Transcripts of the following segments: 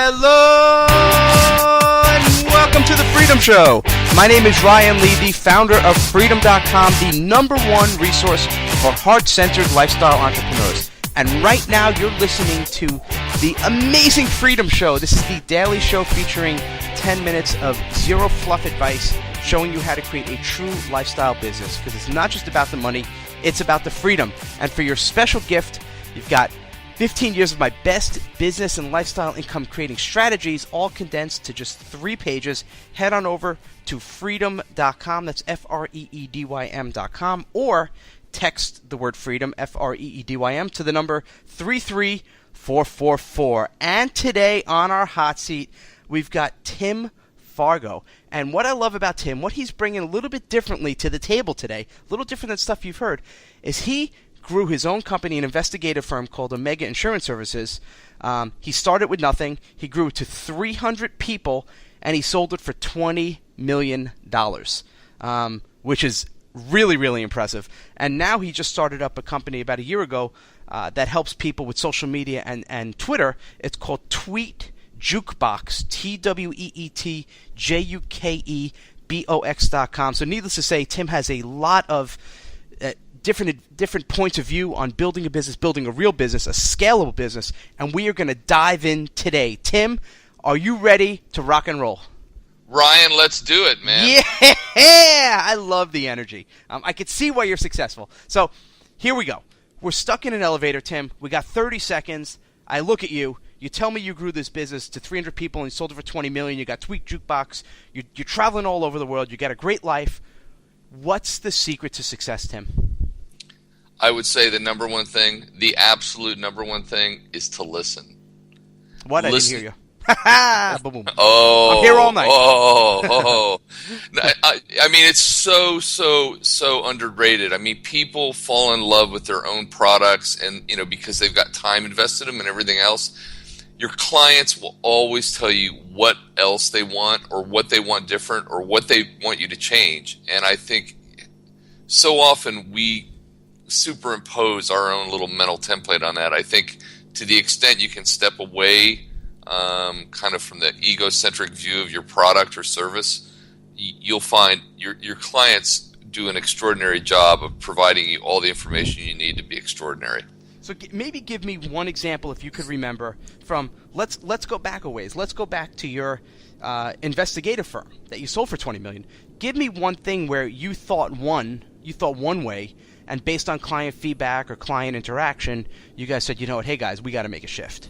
Hello and welcome to the Freedom Show. My name is Ryan Lee, the founder of Freedym.com, the #1 resource for heart-centered lifestyle entrepreneurs. And right now you're listening to the amazing Freedom Show. This is the daily show featuring 10 minutes of zero fluff advice, showing you how to create a true lifestyle business. Because it's not just about the money, it's about the freedom. And for your special gift, you've got 15 years of my best business and lifestyle income creating strategies, all condensed to just 3 pages. Head on over to Freedym.com, that's Freedym.com, or text the word freedom, Freedym, to the number 33444. And today on our hot seat, we've got Tim Fargo. And what I love about Tim, what he's bringing a little bit differently to the table today, a little different than stuff you've heard, is he grew his own company, an investigative firm called Omega Insurance Services. He started with nothing. He grew it to 300 people, and he sold it for $20 million, which is really, really impressive. And now he just started up a company about a year ago that helps people with social media and Twitter. It's called Tweet Jukebox, TweetJukebox.com. So needless to say, Tim has a lot of different points of view on building a business, building a real business, a scalable business, and we are going to dive in today. Tim, are you ready to rock and roll? Ryan, let's do it, man. Yeah, I love the energy. I could see why you're successful. So here we go. We're stuck in an elevator, Tim. We got 30 seconds. I look at you. You tell me you grew this business to 300 people and you sold it for $20 million. You got Tweet Jukebox. You're traveling all over the world. You got a great life. What's the secret to success, Tim? I would say the number one thing, the absolute number one thing, is to listen. What? I didn't hear you. Boom, boom. Oh, I'm here all night. I mean, it's so underrated. I mean, people fall in love with their own products, and because they've got time invested in them and everything else. Your clients will always tell you what else they want, or what they want different, or what they want you to change. And I think so often we superimpose our own little mental template on that. I think to the extent you can step away kind of from the egocentric view of your product or service, you'll find your clients do an extraordinary job of providing you all the information you need to be extraordinary. So maybe give me one example, if you could remember, from let's go back a ways. Let's go back to your investigative firm that you sold for $20 million. Give me one thing where you thought one way, and based on client feedback or client interaction, you guys said, you know what, hey guys, we got to make a shift.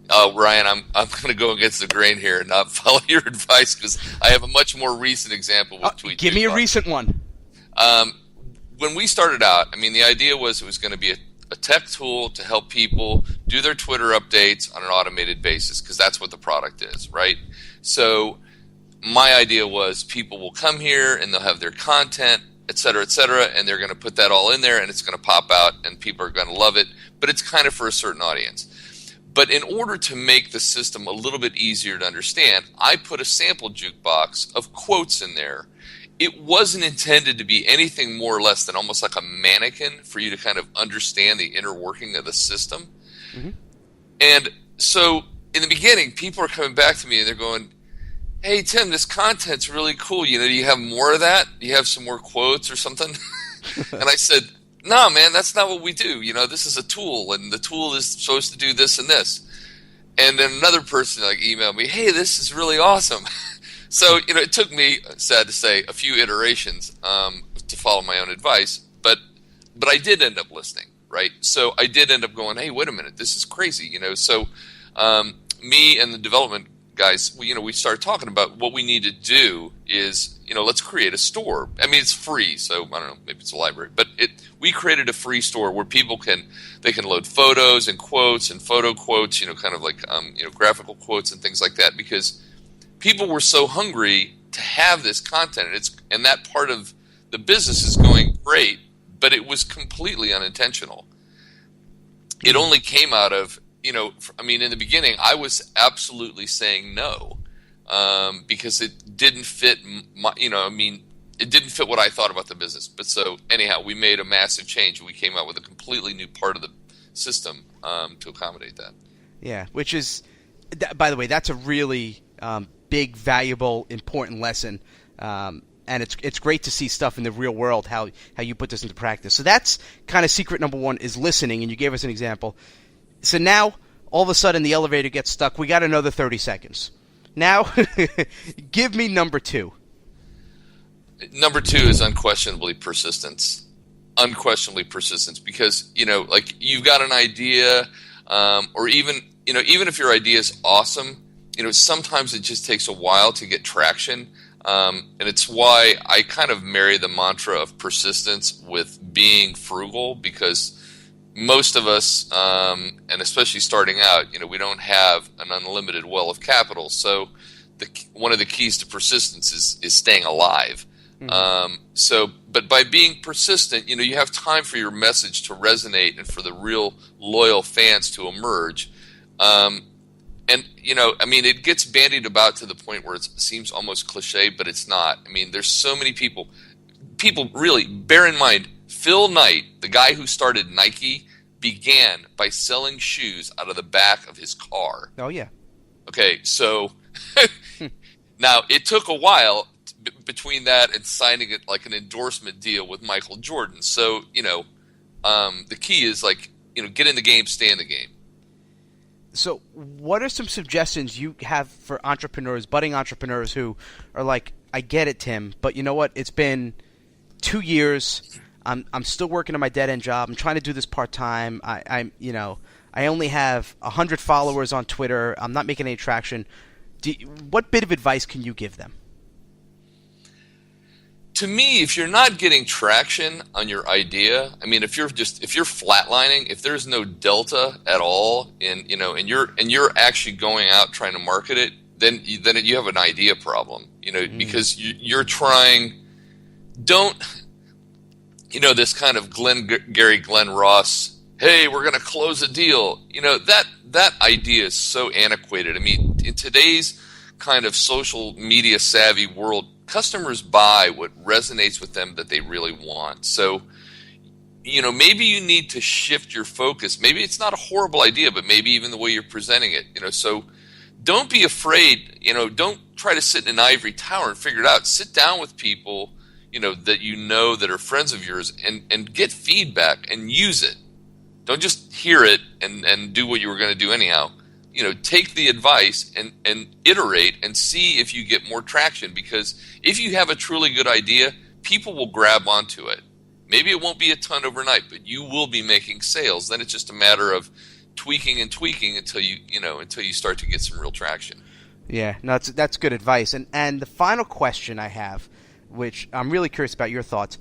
Ryan, I'm going to go against the grain here and not follow your advice, because I have a much more recent example with Tweet. Give me a recent one. When we started out, I mean, the idea was it was going to be a tech tool to help people do their Twitter updates on an automated basis, because that's what the product is, right? So my idea was people will come here and they'll have their content, et cetera, and they're going to put that all in there, and it's going to pop out, and people are going to love it, but it's kind of for a certain audience. But in order to make the system a little bit easier to understand, I put a sample jukebox of quotes in there. It wasn't intended to be anything more or less than almost like a mannequin for you to kind of understand the inner working of the system. Mm-hmm. And so in the beginning, people are coming back to me and they're going, hey, Tim, this content's really cool. Do you have more of that? Do you have some more quotes or something? And I said, no, man, that's not what we do. This is a tool, and the tool is supposed to do this and this. And then another person emailed me, hey, this is really awesome. So, it took me, sad to say, a few iterations to follow my own advice, but I did end up listening, right? So I did end up going, hey, wait a minute, this is crazy, So me and the development guys, we started talking about what we need to do is, let's create a store. I mean, it's free, so I don't know, maybe it's a library, but we created a free store where people can load photos and quotes and photo quotes, kind of like graphical quotes and things like that, because people were so hungry to have this content, and that part of the business is going great, but it was completely unintentional. It only came out of, in the beginning, I was absolutely saying no, because it didn't fit it didn't fit what I thought about the business. But so anyhow, we made a massive change. We came out with a completely new part of the system to accommodate that. Yeah, which is by the way, that's a really big, valuable, important lesson. And it's great to see stuff in the real world, how you put this into practice. So that's kind of secret number one, is listening, and you gave us an example. So now, all of a sudden, the elevator gets stuck. We got another 30 seconds. Now, give me number two. Number two is unquestionably persistence. Unquestionably persistence, because, like, you've got an idea, or even if your idea is awesome, sometimes it just takes a while to get traction. And it's why I kind of marry the mantra of persistence with being frugal, because most of us, and especially starting out, we don't have an unlimited well of capital. So one of the keys to persistence is staying alive. Mm-hmm. But by being persistent, you have time for your message to resonate and for the real loyal fans to emerge. And, it gets bandied about to the point where it seems almost cliche, but it's not. There's so many people really, bear in mind, Phil Knight, the guy who started Nike, began by selling shoes out of the back of his car. Oh, yeah. Okay, so now it took a while between that and signing it like an endorsement deal with Michael Jordan. So, the key is get in the game, stay in the game. So what are some suggestions you have for entrepreneurs, budding entrepreneurs who are like, I get it, Tim, but you know what? It's been 2 years. I'm still working on my dead-end job. I'm trying to do this part-time. I only have 100 followers on Twitter. I'm not making any traction. What bit of advice can you give them? To me, if you're not getting traction on your idea, if you're flatlining, if there's no delta at all, and you're actually going out trying to market it, then you have an idea problem. Because you're trying. Don't this kind of Glenn Ross. Hey, we're going to close a deal. That idea is so antiquated. In today's kind of social media savvy world, customers buy what resonates with them that they really want. So, maybe you need to shift your focus. Maybe it's not a horrible idea, but maybe even the way you're presenting it. So don't be afraid. Don't try to sit in an ivory tower and figure it out. Sit down with people, that are friends of yours, and get feedback and use it. Don't just hear it and do what you were going to do anyhow. Take the advice and iterate and see if you get more traction, because if you have a truly good idea, people will grab onto it. Maybe it won't be a ton overnight, but you will be making sales. Then it's just a matter of tweaking until you start to get some real traction. Yeah, no, that's good advice. And the final question I have, which I'm really curious about your thoughts.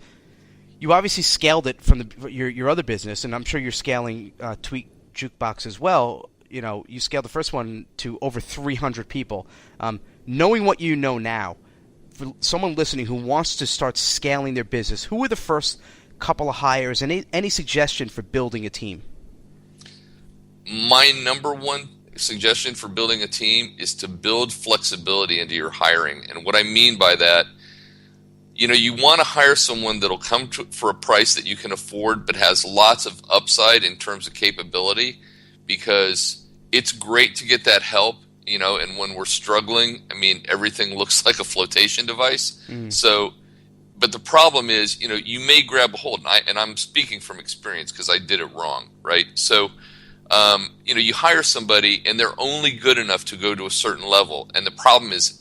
You obviously scaled it from your other business, and I'm sure you're scaling Tweak Jukebox as well. You scaled the first one to over 300 people. Knowing what you know now, for someone listening who wants to start scaling their business, who are the first couple of hires, and any suggestion for building a team? My number one suggestion for building a team is to build flexibility into your hiring. And what I mean by that, you want to hire someone that'll come for a price that you can afford, but has lots of upside in terms of capability, because it's great to get that help, and when we're struggling, everything looks like a flotation device. So, but the problem is, you may grab a hold, and I'm speaking from experience because I did it wrong, right? So, you hire somebody and they're only good enough to go to a certain level. And the problem is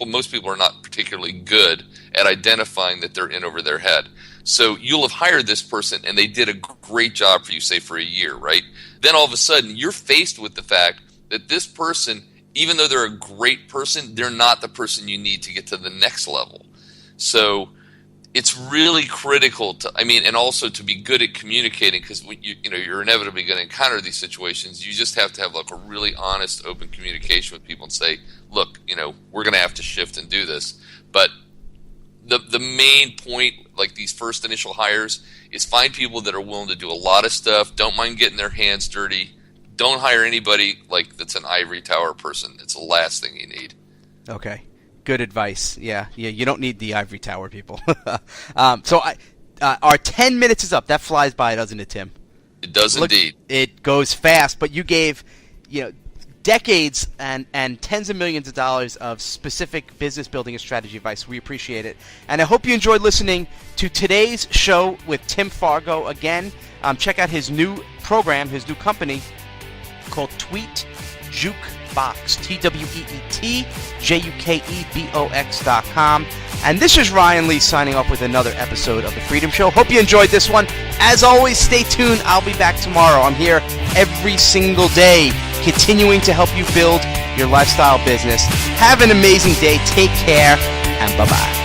most people are not particularly good at identifying that they're in over their head. So you'll have hired this person and they did a great job for you, say for a year, right? Then all of a sudden you're faced with the fact that this person, even though they're a great person, they're not the person you need to get to the next level. So it's really critical to, and also to be good at communicating, because you're inevitably going to encounter these situations. You just have to have like a really honest, open communication with people and say, look, we're going to have to shift and do this. But the main point, like these first initial hires, is find people that are willing to do a lot of stuff, don't mind getting their hands dirty. Don't hire anybody that's an ivory tower person. It's the last thing you need. Okay. Good advice. Yeah, you don't need the ivory tower people. So our 10 minutes is up. That flies by, doesn't it, Tim? It does indeed. It goes fast, but you gave, decades and tens of millions of dollars of specific business building and strategy advice. We appreciate it. And I hope you enjoyed listening to today's show with Tim Fargo. Again, check out his new program, his new company called Tweet Jukebox, TweetJukebox.com. And this is Ryan Lee signing off with another episode of The Freedom Show. Hope you enjoyed this one. As always, stay tuned. I'll be back tomorrow. I'm here every single day, continuing to help you build your lifestyle business. Have an amazing day. Take care, and bye-bye.